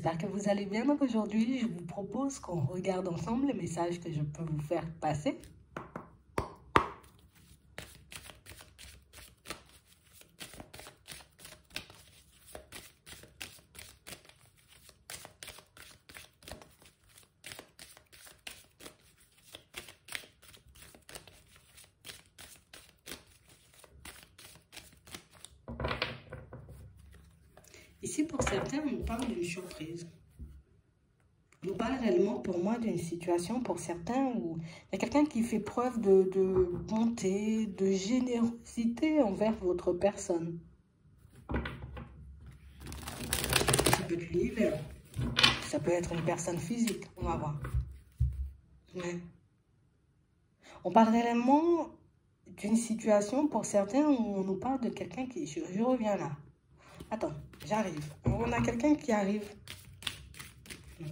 j'espère que vous allez bien. Donc aujourd'hui, je vous propose qu'on regarde ensemble les messages que je peux vous faire passer. Ici, pour certains, on parle d'une surprise. On parle réellement, pour moi, d'une situation, pour certains, où il y a quelqu'un qui fait preuve de bonté, de générosité envers votre personne. Ça peut être libre, ça peut être une personne physique, on va voir. Ouais. On parle réellement d'une situation, pour certains, où on nous parle de quelqu'un qui... Je reviens là. Attends, j'arrive. On a quelqu'un qui arrive. Ouais.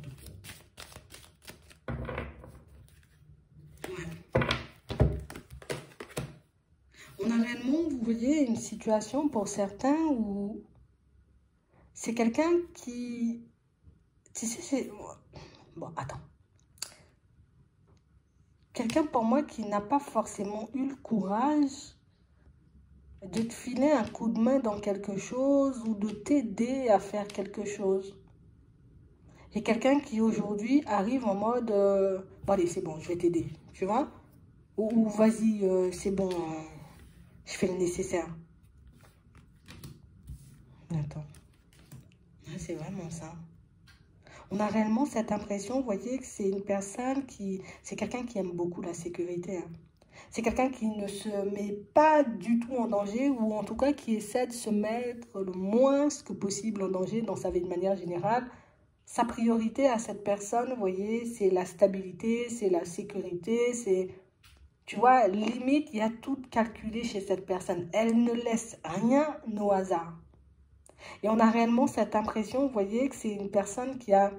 On a réellement, vous voyez, une situation pour certains où c'est quelqu'un qui... Tu sais, c'est... Bon, attends. Quelqu'un pour moi qui n'a pas forcément eu le courage de te filer un coup de main dans quelque chose ou de t'aider à faire quelque chose. Et quelqu'un qui aujourd'hui arrive en mode bon allez c'est bon je vais t'aider, tu vois, ou vas-y c'est bon, je fais le nécessaire. Attends, c'est vraiment ça. On a réellement cette impression, vous voyez, que c'est une personne qui, c'est quelqu'un qui aime beaucoup la sécurité, hein. C'est quelqu'un qui ne se met pas du tout en danger, ou en tout cas qui essaie de se mettre le moins que possible en danger dans sa vie de manière générale. Sa priorité à cette personne, vous voyez, c'est la stabilité, c'est la sécurité, c'est... Tu vois, limite, il y a tout calculé chez cette personne. Elle ne laisse rien au hasard. Et on a réellement cette impression, vous voyez, que c'est une personne qui a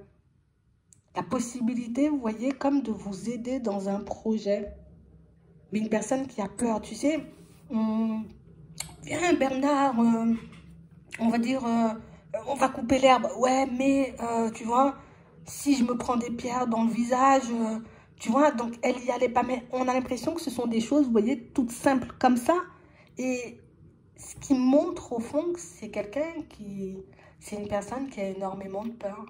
la possibilité, vous voyez, comme de vous aider dans un projet. Mais une personne qui a peur, tu sais, viens Bernard, on va dire, on va couper l'herbe. Ouais, mais, tu vois, si je me prends des pierres dans le visage, tu vois, donc elle y allait pas. Mais on a l'impression que ce sont des choses, vous voyez, toutes simples comme ça. Et ce qui montre au fond que c'est quelqu'un qui... C'est une personne qui a énormément de peur.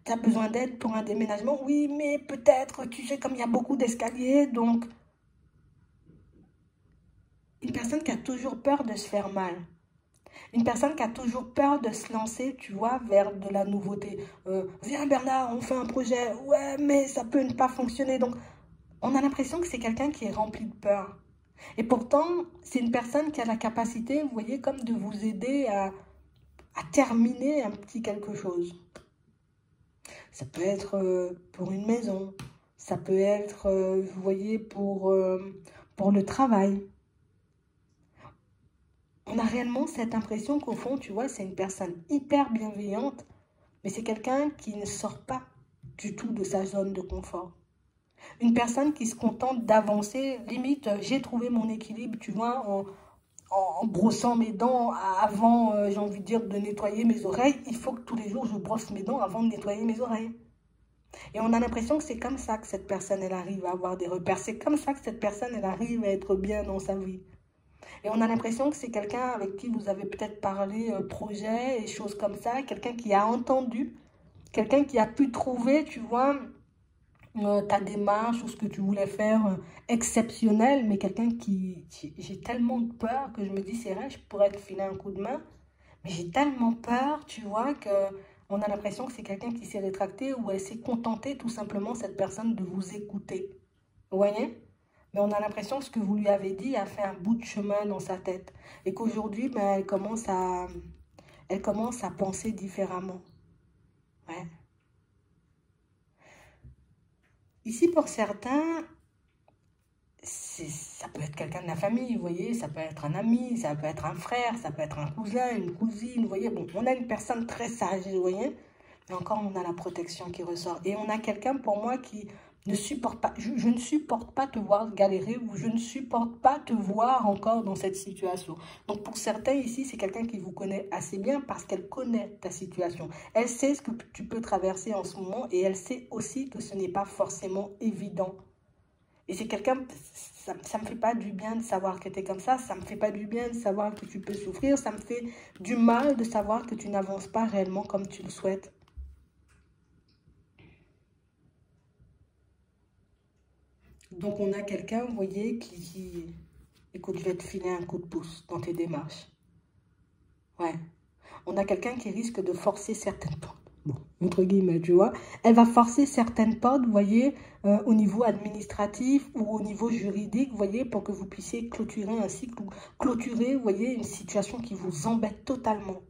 Tu as besoin d'aide pour un déménagement? Oui, mais peut-être, tu sais, comme il y a beaucoup d'escaliers, donc... Une personne qui a toujours peur de se faire mal. Une personne qui a toujours peur de se lancer, tu vois, vers de la nouveauté. Viens Bernard, on fait un projet. Ouais, mais ça peut ne pas fonctionner. Donc, on a l'impression que c'est quelqu'un qui est rempli de peur. Et pourtant, c'est une personne qui a la capacité, vous voyez, comme de vous aider à terminer un petit quelque chose. Ça peut être pour une maison. Ça peut être, vous voyez, pour le travail. On a réellement cette impression qu'au fond, tu vois, c'est une personne hyper bienveillante, mais c'est quelqu'un qui ne sort pas du tout de sa zone de confort. Une personne qui se contente d'avancer, limite, j'ai trouvé mon équilibre, tu vois, en brossant mes dents avant, j'ai envie de dire, de nettoyer mes oreilles. Il faut que tous les jours, je brosse mes dents avant de nettoyer mes oreilles. Et on a l'impression que c'est comme ça que cette personne, elle arrive à avoir des repères. C'est comme ça que cette personne, elle arrive à être bien dans sa vie. Et on a l'impression que c'est quelqu'un avec qui vous avez peut-être parlé projet et choses comme ça, quelqu'un qui a entendu, quelqu'un qui a pu trouver, tu vois, ta démarche ou ce que tu voulais faire exceptionnel, mais quelqu'un qui... J'ai tellement de peur que je me dis, c'est vrai, je pourrais te filer un coup de main, mais j'ai tellement peur, tu vois, que on a l'impression que c'est quelqu'un qui s'est rétracté ou elle s'est contentée tout simplement, cette personne, de vous écouter. Vous voyez? Mais on a l'impression que ce que vous lui avez dit a fait un bout de chemin dans sa tête. Et qu'aujourd'hui, ben, elle commence à penser différemment. Ouais. Ici, pour certains, ça peut être quelqu'un de la famille, vous voyez. Ça peut être un ami, ça peut être un frère, ça peut être un cousin, une cousine, vous voyez. Bon, on a une personne très sage, vous voyez. Mais encore, on a la protection qui ressort. Et on a quelqu'un, pour moi, qui ne supporte pas, je ne supporte pas te voir galérer ou je ne supporte pas te voir encore dans cette situation. Donc pour certains ici, c'est quelqu'un qui vous connaît assez bien parce qu'elle connaît ta situation. Elle sait ce que tu peux traverser en ce moment et elle sait aussi que ce n'est pas forcément évident. Et c'est quelqu'un, ça me fait pas du bien de savoir que tu es comme ça me fait pas du bien de savoir que tu peux souffrir, ça me fait du mal de savoir que tu n'avances pas réellement comme tu le souhaites. Donc, on a quelqu'un, vous voyez, qui... Écoute, je vais te filer un coup de pouce dans tes démarches. Ouais. On a quelqu'un qui risque de forcer certaines portes. Bon, entre guillemets, tu vois. Elle va forcer certaines portes, vous voyez, au niveau administratif ou au niveau juridique, vous voyez, pour que vous puissiez clôturer un cycle ou clôturer, vous voyez, une situation qui vous embête totalement.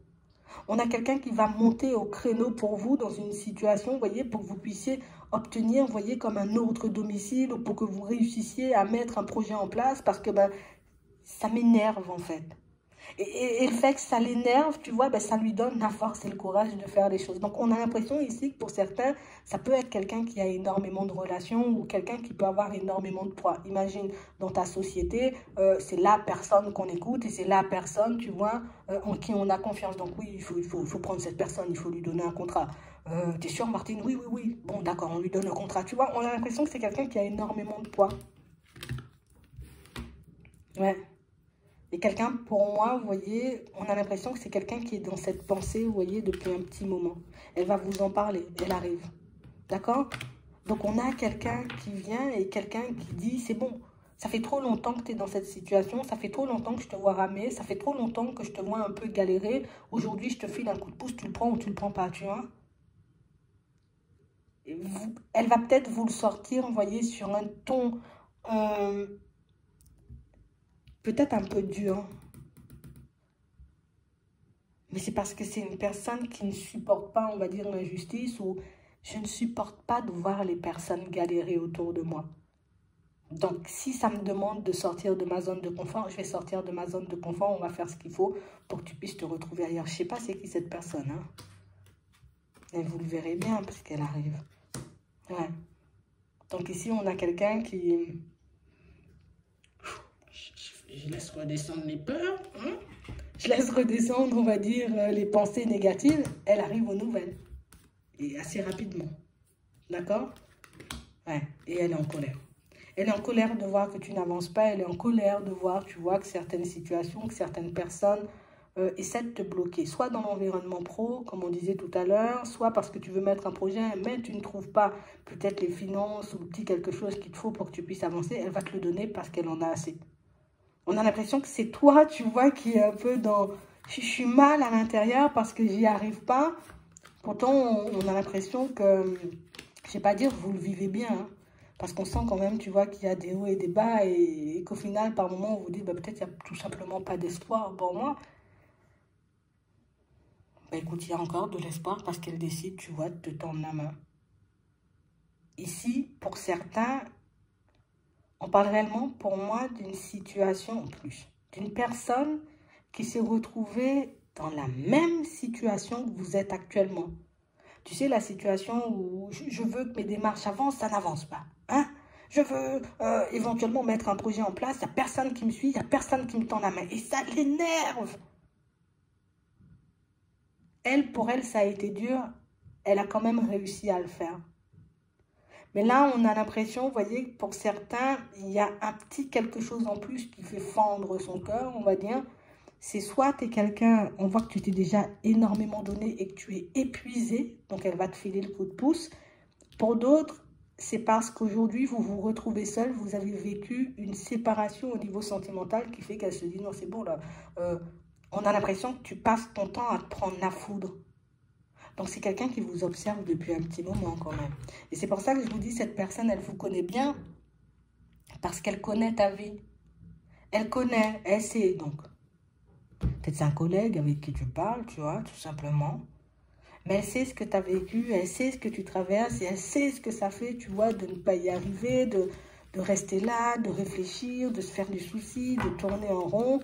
On a quelqu'un qui va monter au créneau pour vous dans une situation, vous voyez, pour que vous puissiez obtenir, vous voyez, comme un autre domicile ou pour que vous réussissiez à mettre un projet en place parce que ben, ça m'énerve en fait. Et le fait que ça l'énerve, tu vois, ben, ça lui donne la force et le courage de faire les choses. Donc, on a l'impression ici que pour certains, ça peut être quelqu'un qui a énormément de relations ou quelqu'un qui peut avoir énormément de poids. Imagine, dans ta société, c'est la personne qu'on écoute et c'est la personne, tu vois, en qui on a confiance. Donc, oui, il faut prendre cette personne, il faut lui donner un contrat. T'es sûr, Martine? Oui, oui, oui. Bon, d'accord, on lui donne un contrat. Tu vois, on a l'impression que c'est quelqu'un qui a énormément de poids. Ouais. Et quelqu'un, pour moi, vous voyez, on a l'impression que c'est quelqu'un qui est dans cette pensée, vous voyez, depuis un petit moment. Elle va vous en parler, elle arrive. D'accord? Donc, on a quelqu'un qui vient et quelqu'un qui dit, c'est bon, ça fait trop longtemps que tu es dans cette situation, ça fait trop longtemps que je te vois ramer, ça fait trop longtemps que je te vois un peu galérer. Aujourd'hui, je te file un coup de pouce, tu le prends ou tu le prends pas, tu vois? Elle va peut-être vous le sortir, vous voyez, sur un ton peut-être un peu dur. Mais c'est parce que c'est une personne qui ne supporte pas, on va dire, l'injustice ou je ne supporte pas de voir les personnes galérer autour de moi. Donc, si ça me demande de sortir de ma zone de confort, je vais sortir de ma zone de confort, on va faire ce qu'il faut pour que tu puisses te retrouver ailleurs. Je ne sais pas c'est qui cette personne, hein. Et vous le verrez bien parce qu'elle arrive. Ouais. Donc ici, on a quelqu'un qui... Je laisse redescendre les peurs, hein. Je laisse redescendre, on va dire, les pensées négatives. Elle arrive aux nouvelles. Et assez rapidement. D'accord? Ouais. Et elle est en colère. Elle est en colère de voir que tu n'avances pas. Elle est en colère de voir, tu vois, que certaines situations, que certaines personnes essaient de te bloquer. Soit dans l'environnement pro, comme on disait tout à l'heure, soit parce que tu veux mettre un projet, mais tu ne trouves pas peut-être les finances ou le petit quelque chose qu'il te faut pour que tu puisses avancer. Elle va te le donner parce qu'elle en a assez. On a l'impression que c'est toi, tu vois, qui est un peu dans... Je suis mal à l'intérieur parce que j'y arrive pas. Pourtant, on a l'impression que, je ne vais pas dire vous le vivez bien, hein, parce qu'on sent quand même, tu vois, qu'il y a des hauts et des bas et qu'au final, par moment, on vous dit, bah, peut-être il n'y a tout simplement pas d'espoir pour moi. Bah, écoute, il y a encore de l'espoir parce qu'elle décide, tu vois, de te tendre la main. Ici, pour certains, on parle réellement, pour moi, d'une situation en plus. D'une personne qui s'est retrouvée dans la même situation que vous êtes actuellement. Tu sais, la situation où je veux que mes démarches avancent, ça n'avance pas. Hein? Je veux éventuellement mettre un projet en place, il n'y a personne qui me suit, il n'y a personne qui me tend la main. Et ça l'énerve. Elle, pour elle, ça a été dur. Elle a quand même réussi à le faire. Mais là, on a l'impression, vous voyez, que pour certains, il y a un petit quelque chose en plus qui fait fendre son cœur, on va dire. C'est soit tu es quelqu'un, on voit que tu t'es déjà énormément donné et que tu es épuisé, donc elle va te filer le coup de pouce. Pour d'autres, c'est parce qu'aujourd'hui, vous vous retrouvez seul, vous avez vécu une séparation au niveau sentimental qui fait qu'elle se dit, non, c'est bon, là, on a l'impression que tu passes ton temps à te prendre la foudre. Donc, c'est quelqu'un qui vous observe depuis un petit moment quand même. Et c'est pour ça que je vous dis, cette personne, elle vous connaît bien parce qu'elle connaît ta vie. Elle connaît, elle sait. Donc, peut-être c'est un collègue avec qui tu parles, tu vois, tout simplement. Mais elle sait ce que tu as vécu, elle sait ce que tu traverses et elle sait ce que ça fait, tu vois, de ne pas y arriver, de rester là, de réfléchir, de se faire du souci, de tourner en rond.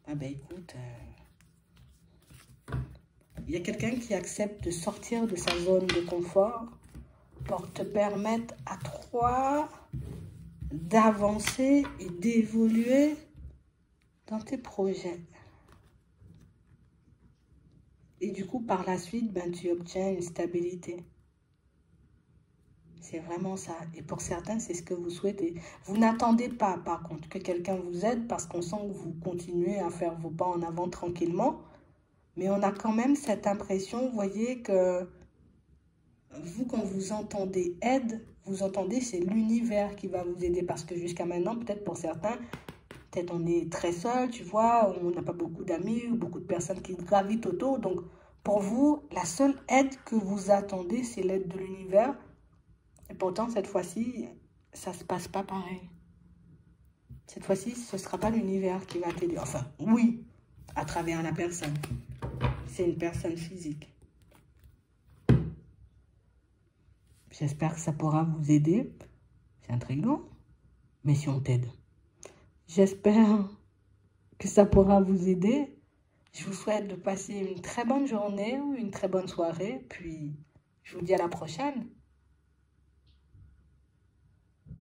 Ah ben écoute... il y a quelqu'un qui accepte de sortir de sa zone de confort pour te permettre à toi d'avancer et d'évoluer dans tes projets. Et du coup, par la suite, ben, tu obtiens une stabilité. C'est vraiment ça. Et pour certains, c'est ce que vous souhaitez. Vous n'attendez pas, par contre, que quelqu'un vous aide parce qu'on sent que vous continuez à faire vos pas en avant tranquillement. Mais on a quand même cette impression, vous voyez, que vous, quand vous entendez aide, vous entendez c'est l'univers qui va vous aider. Parce que jusqu'à maintenant, peut-être pour certains, peut-être on est très seul, tu vois, on n'a pas beaucoup d'amis ou beaucoup de personnes qui gravitent autour. Donc, pour vous, la seule aide que vous attendez, c'est l'aide de l'univers. Et pourtant, cette fois-ci, ça ne se passe pas pareil. Cette fois-ci, ce ne sera pas l'univers qui va t'aider. Enfin, oui, à travers la personne. C'est une personne physique. J'espère que ça pourra vous aider. C'est intriguant. Mais si on t'aide. J'espère que ça pourra vous aider. Je vous souhaite de passer une très bonne journée ou une très bonne soirée. Puis, je vous dis à la prochaine.